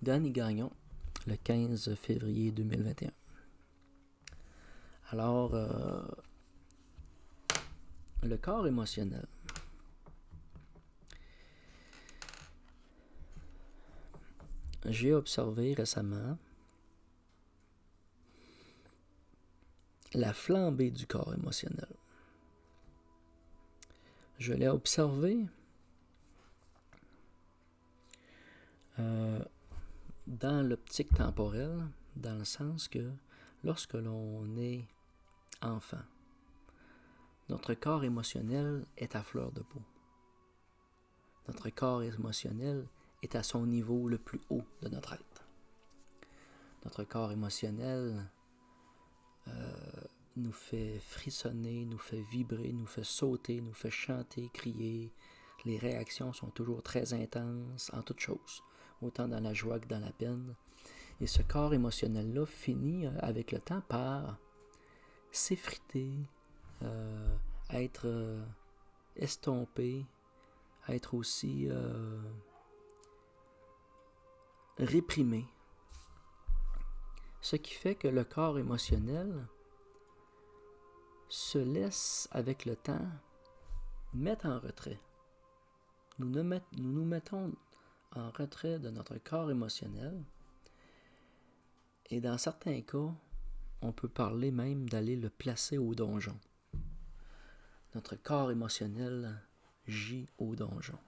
Danny Gagnon, le 15 février 2021. Alors, le corps émotionnel. J'ai observé récemment la flambée du corps émotionnel. Je l'ai observé dans l'optique temporelle, dans le sens que lorsque l'on est enfant, notre corps émotionnel est à fleur de peau. Notre corps émotionnel est à son niveau le plus haut de notre être. Notre corps émotionnel nous fait frissonner, nous fait vibrer, nous fait sauter, nous fait chanter, crier. Les réactions sont toujours très intenses en toutes choses, autant dans la joie que dans la peine. Et ce corps émotionnel-là finit avec le temps par s'effriter, être estompé, être aussi réprimé. Ce qui fait que le corps émotionnel se laisse avec le temps mettre en retrait. Nous nous mettons en retrait de notre corps émotionnel et dans certains cas, on peut parler même d'aller le placer au donjon. Notre corps émotionnel gît au donjon.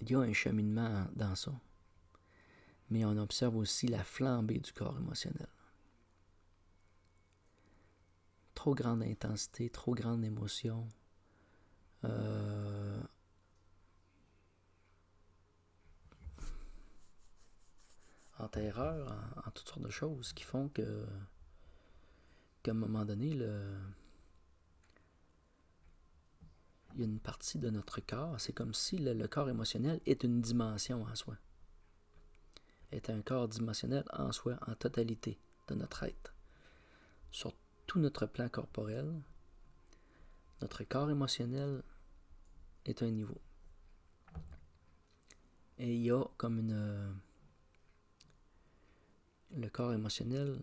Il y a un cheminement dans ça, mais on observe aussi la flambée du corps émotionnel. Trop grande intensité, trop grande émotion. En terreur, en toutes sortes de choses qui font qu'à un moment donné, il y a une partie de notre corps, c'est comme si le corps émotionnel est une dimension en soi. Est un corps dimensionnel en soi, en totalité de notre être. Sur tout notre plan corporel, notre corps émotionnel est un niveau. Et il y a comme le corps émotionnel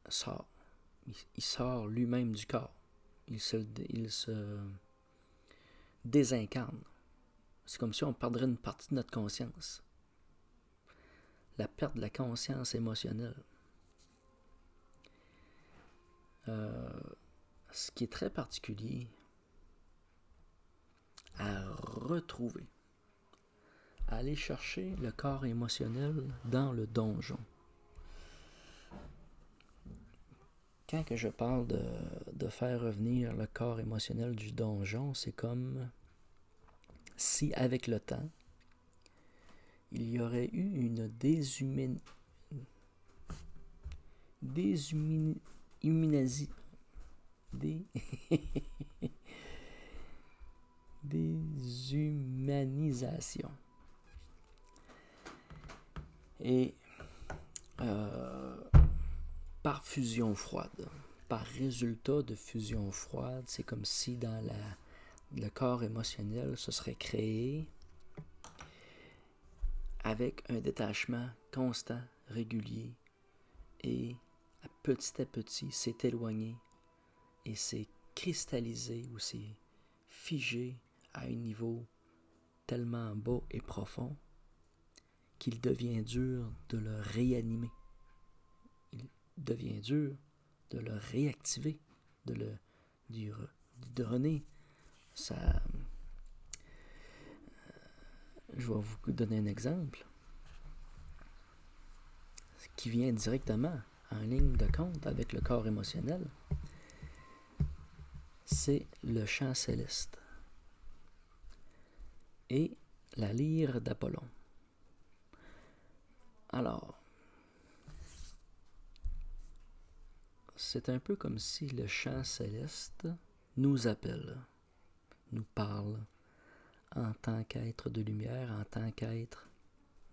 sort. Il sort lui-même du corps. Il se désincarne. C'est comme si on perdrait une partie de notre conscience. La perte de la conscience émotionnelle. Ce qui est très particulier à retrouver. À aller chercher le corps émotionnel dans le donjon. Quand que je parle de faire revenir le corps émotionnel du donjon, c'est comme si avec le temps, il y aurait eu une déshumanisation. Et par fusion froide, par résultat de fusion froide, c'est comme si dans le corps émotionnel se serait créé avec un détachement constant, régulier, et à petit s'est éloigné et s'est cristallisé ou s'est figé à un niveau tellement bas et profond qu'il devient dur de le réanimer. Il devient dur de le réactiver, de donner sa... Je vais vous donner un exemple qui vient directement en ligne de compte avec le corps émotionnel. C'est le chant céleste et la lyre d'Apollon. Alors, c'est un peu comme si le chant céleste nous appelle, nous parle en tant qu'être de lumière, en tant qu'être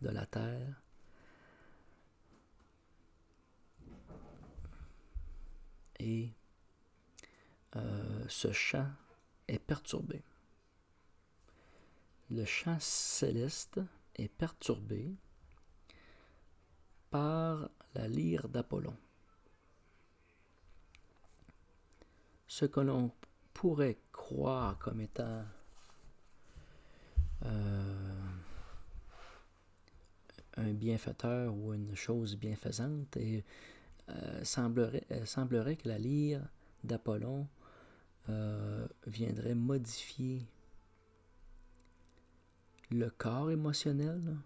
de la terre. Et ce chant est perturbé. Le chant céleste est perturbé par la lyre d'Apollon. Ce que l'on pourrait croire comme étant un bienfaiteur ou une chose bienfaisante, et semblerait que la lyre d'Apollon viendrait modifier le corps émotionnel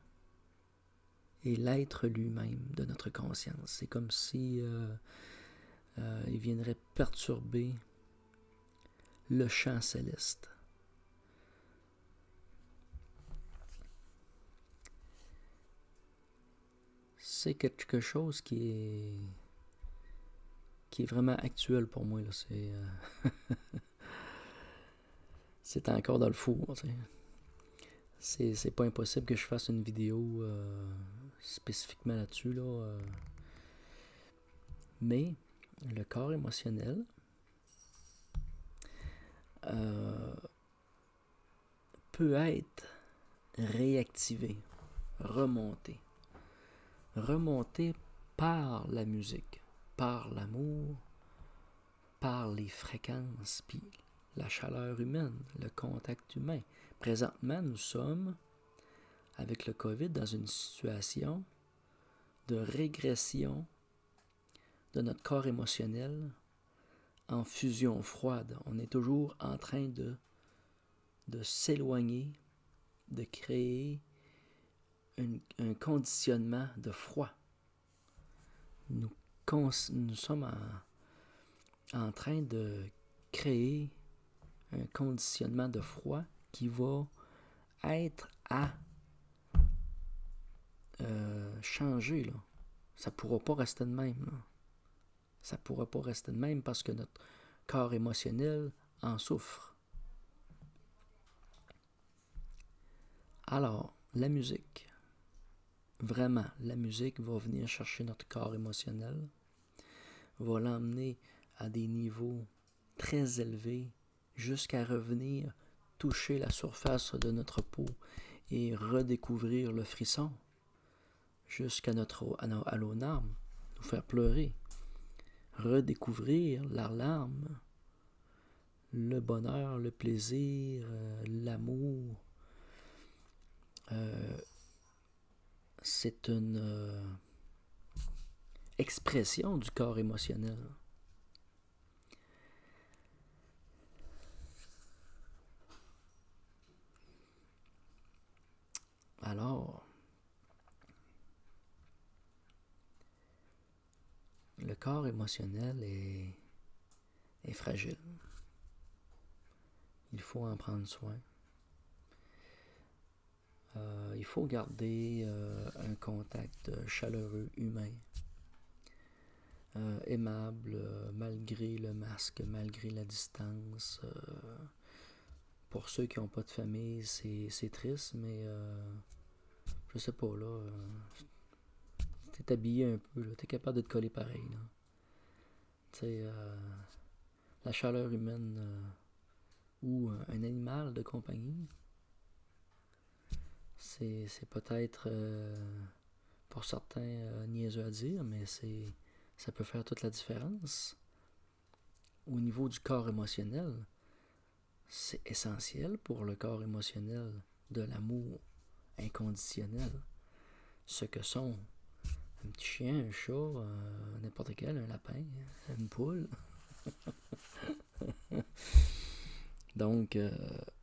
et l'être lui-même de notre conscience. C'est comme si il viendrait perturber le chant céleste. C'est quelque chose qui est vraiment actuel pour moi. Là. C'est encore dans le four. C'est pas impossible que je fasse une vidéo spécifiquement là-dessus. Là, mais le corps émotionnel peut être réactivé, remonté par la musique, par l'amour, par les fréquences, puis la chaleur humaine, le contact humain. Présentement, nous sommes, avec le COVID, dans une situation de régression de notre corps émotionnel en fusion froide. On est toujours en train de s'éloigner, de créer un conditionnement de froid. Nous sommes en train de créer un conditionnement de froid qui va être à changer. Là. Ça ne pourra pas rester de même. Là. Ça ne pourra pas rester de même parce que notre corps émotionnel en souffre. Alors, la musique. Vraiment, la musique va venir chercher notre corps émotionnel, va l'emmener à des niveaux très élevés jusqu'à revenir toucher la surface de notre peau et redécouvrir le frisson jusqu'à à nos larmes, nous faire pleurer, redécouvrir la larme, le bonheur, le plaisir, l'amour. C'est une expression du corps émotionnel. Alors, le corps émotionnel est fragile. Il faut en prendre soin. Il faut garder un contact chaleureux, humain, aimable, malgré le masque, malgré la distance. Pour ceux qui n'ont pas de famille, c'est triste, mais je sais pas, là, t'es habillé un peu, là, t'es capable de te coller pareil. Là. T'sais, la chaleur humaine ou un animal de compagnie, c'est peut-être pour certains niaiseux à dire, mais ça peut faire toute la différence. Au niveau du corps émotionnel, c'est essentiel pour le corps émotionnel de l'amour inconditionnel. Ce que sont un petit chien, un chat, n'importe quel, un lapin, une poule. Donc,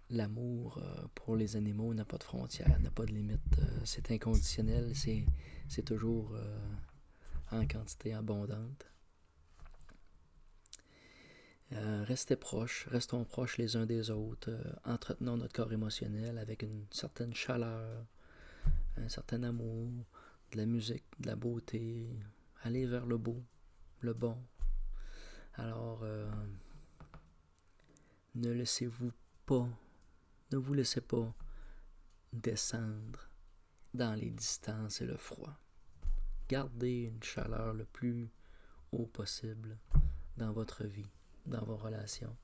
l'amour pour les animaux n'a pas de frontières, n'a pas de limite. C'est inconditionnel, c'est toujours en quantité abondante. Restons proches les uns des autres, entretenons notre corps émotionnel avec une certaine chaleur, un certain amour, de la musique, de la beauté, aller vers le beau, le bon. Alors, ne vous laissez pas descendre dans les distances et le froid. Gardez une chaleur le plus haut possible dans votre vie, dans vos relations.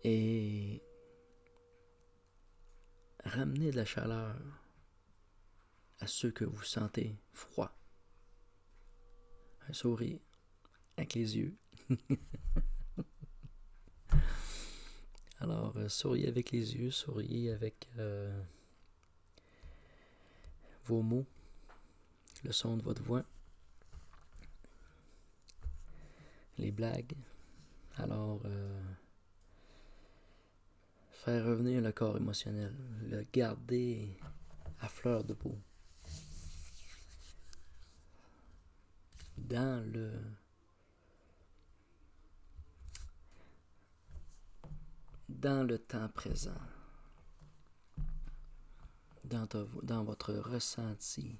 et ramenez de la chaleur à ceux que vous sentez froid. Un sourire avec les yeux. Alors, souriez avec les yeux, souriez avec vos mots, le son de votre voix, les blagues. Alors, faire revenir le corps émotionnel, le garder à fleur de peau. Dans le temps présent, dans votre ressenti.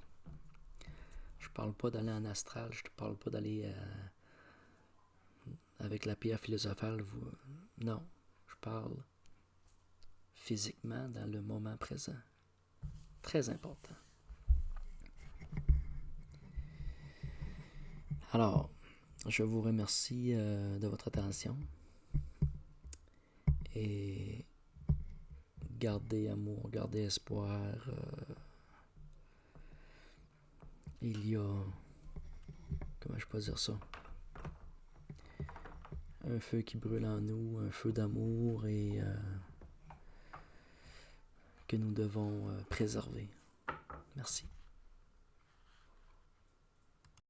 Je parle pas d'aller en astral, je ne parle pas d'aller avec la pierre philosophale. Non, je parle physiquement dans le moment présent. Très important. Alors, je vous remercie de votre attention et gardez amour, gardez espoir. Il y a, comment je peux dire ça, un feu qui brûle en nous, un feu d'amour et que nous devons préserver. Merci.